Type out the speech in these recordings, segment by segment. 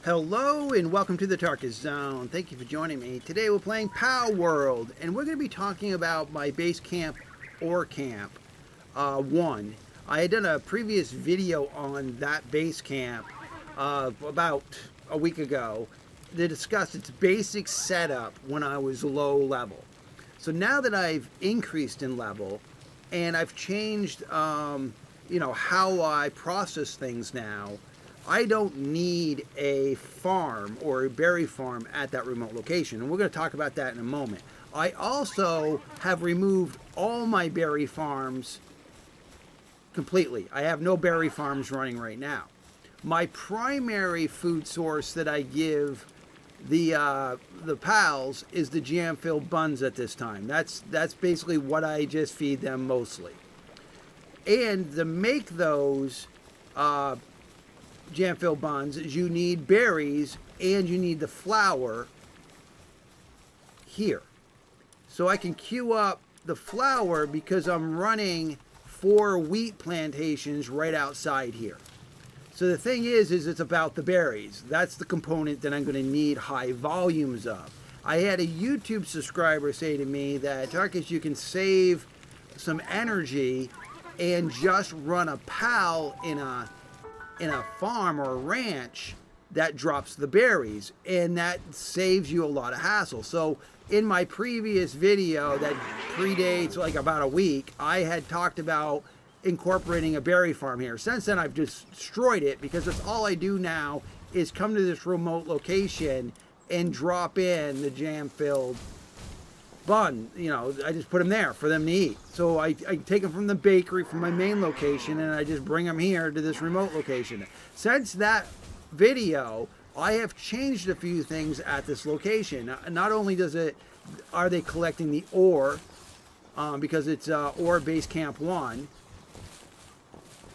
Hello and welcome to the Tarkus Zone. Thank you for joining me. Today we're playing Palworld and we're going to be talking about my base camp or camp 1. I had done a previous video on that base camp about a week ago to discuss its basic setup when I was low level. So now that I've increased in level and I've changed how I process things now, I don't need a farm or a berry farm at that remote location. And we're going to talk about that in a moment. I also have removed all my berry farms completely. I have no berry farms running right now. My primary food source that I give the pals is the jam-filled buns at this time. That's basically what I just feed them mostly. And to make those jam-filled buns, you need berries and you need the flour here. So I can queue up the flour because I'm running 4 wheat plantations right outside here. So the thing is it's about the berries. That's the component that I'm going to need high volumes of. I had a YouTube subscriber say to me that, Tarkus, you can save some energy and just run a pal in a farm or a ranch that drops the berries, and that saves you a lot of hassle. So in my previous video that predates like about a week, I had talked about incorporating a berry farm here. Since then I've destroyed it because that's all I do now is come to this remote location and drop in the jam-filled bun. I just put them there for them to eat. So I take them from the bakery from my main location and I just bring them here to this remote location. Since that video, I have changed a few things at this location. Not only are they collecting the ore, because it's ore base camp 1,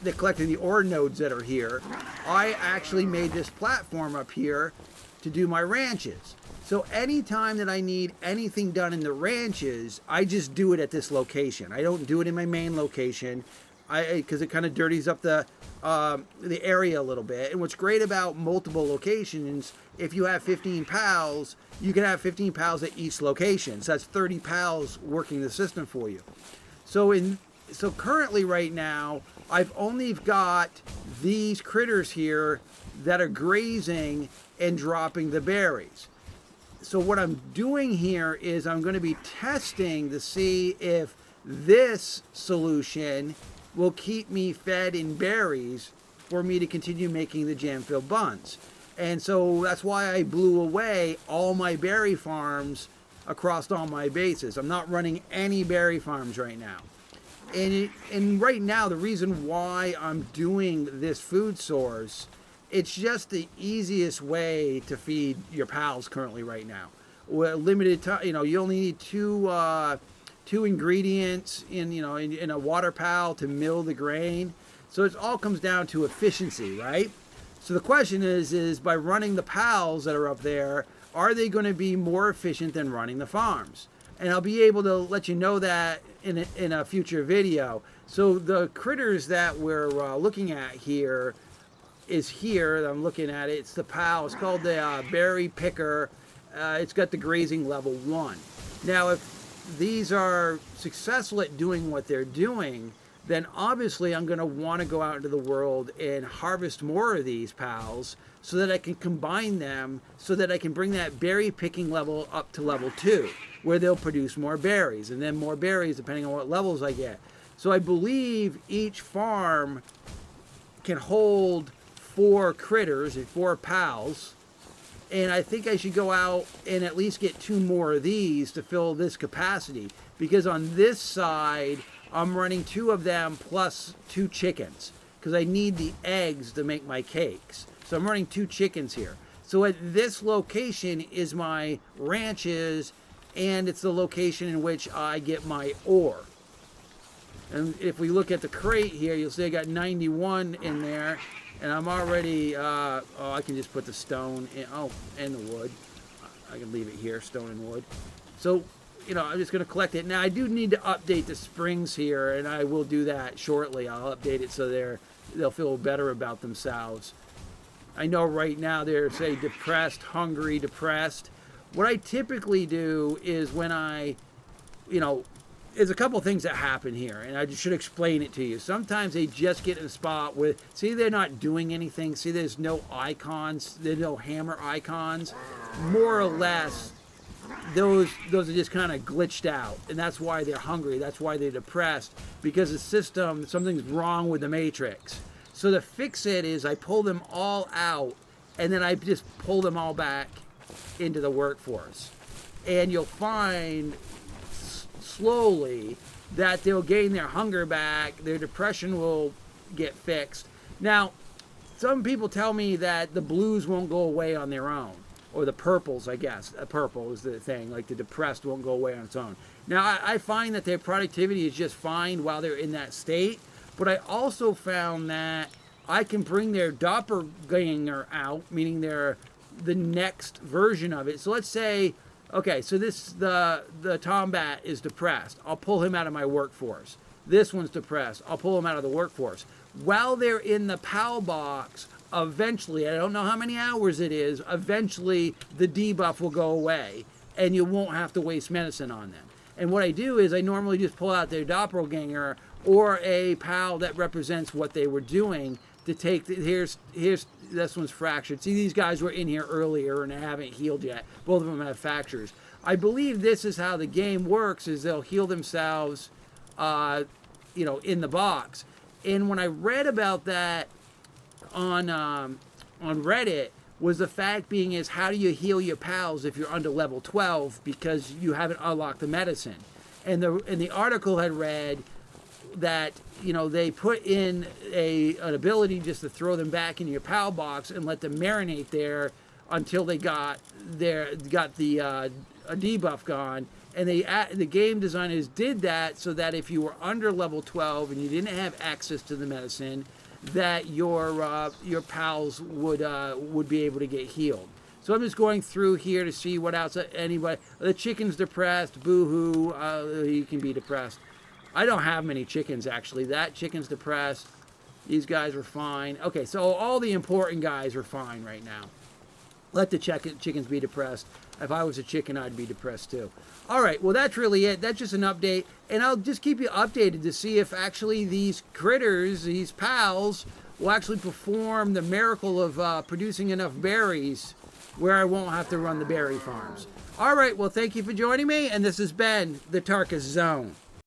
they're collecting the ore nodes that are here. I actually made this platform up here to do my ranches. So anytime that I need anything done in the ranches, I just do it at this location. I don't do it in my main location because it kind of dirties up the area a little bit. And what's great about multiple locations, if you have 15 pals, you can have 15 pals at each location. So that's 30 pals working the system for you. So currently right now, I've only got these critters here that are grazing and dropping the berries. So what I'm doing here is I'm going to be testing to see if this solution will keep me fed in berries for me to continue making the jam-filled buns. And so that's why I blew away all my berry farms across all my bases. I'm not running any berry farms right now. And right now, the reason why I'm doing this food source, it's just the easiest way to feed your pals currently right now. Well, limited time, you only need two ingredients in a water pal to mill the grain. So it all comes down to efficiency, right? So the question is by running the pals that are up there, are they going to be more efficient than running the farms? And I'll be able to let you know that in a future video. So the critters that we're looking at here is here. I'm looking at it. It's the pal. It's called the berry picker. It's got the grazing level 1. Now, if these are successful at doing what they're doing, then obviously I'm going to want to go out into the world and harvest more of these pals so that I can combine them so that I can bring that berry picking level up to level 2, where they'll produce more berries and then more berries depending on what levels I get. So I believe each farm can hold 4 critters and 4 pals, and I think I should go out and at least get 2 more of these to fill this capacity, because on this side I'm running 2 of them plus 2 chickens because I need the eggs to make my cakes. So I'm running 2 chickens here. So at this location is my ranches, and it's the location in which I get my ore. And if we look at the crate here, you'll see I got 91 in there, and I'm already, I can just put the stone in, and the wood. I can leave it here, stone and wood. So, I'm just going to collect it. Now, I do need to update the springs here, and I will do that shortly. I'll update it so they'll feel better about themselves. I know right now they're, say, depressed, hungry, depressed. What I typically do is when there's a couple things that happen here, and I should explain it to you. Sometimes they just get in a spot with, see, they're not doing anything. See, there's no icons. There's no hammer icons. More or less, those are just kind of glitched out, and that's why they're hungry. That's why they're depressed, because the system, something's wrong with the matrix. So to fix it is I pull them all out, and then I just pull them all back into the workforce. And you'll find slowly that they'll gain their hunger back, their depression will get fixed. Now, some people tell me that the blues won't go away on their own, or the purples, I guess. A purple is the thing, like the depressed won't go away on its own. Now, I find that their productivity is just fine while they're in that state, but I also found that I can bring their doppelganger out, meaning they're the next version of it. So let's say, okay, so the Tombat is depressed. I'll pull him out of my workforce. This one's depressed. I'll pull him out of the workforce. While they're in the PAL box, eventually, I don't know how many hours it is, eventually the debuff will go away, and you won't have to waste medicine on them. And what I do is I normally just pull out their doppelganger or a PAL that represents what they were doing to take, here's this one's fractured. See, these guys were in here earlier and they haven't healed yet. Both of them have fractures. I believe this is how the game works, is they'll heal themselves, in the box. And when I read about that on Reddit, was the fact being is, how do you heal your pals if you're under level 12 because you haven't unlocked the medicine? And the article had read that they put in an ability just to throw them back in your PAL box and let them marinate there until they got the debuff gone. And the game designers did that so that if you were under level 12 and you didn't have access to the medicine, that your pals would be able to get healed. So I'm just going through here to see what else anybody. The chicken's depressed. Boo-hoo. He can be depressed. I don't have many chickens, actually. That chicken's depressed. These guys were fine. Okay, so all the important guys are fine right now. Let the chickens be depressed. If I was a chicken, I'd be depressed too. All right, well, that's really it. That's just an update. And I'll just keep you updated to see if actually these critters, these pals, will actually perform the miracle of producing enough berries where I won't have to run the berry farms. All right, well, thank you for joining me. And this has been the Tarkus Zone.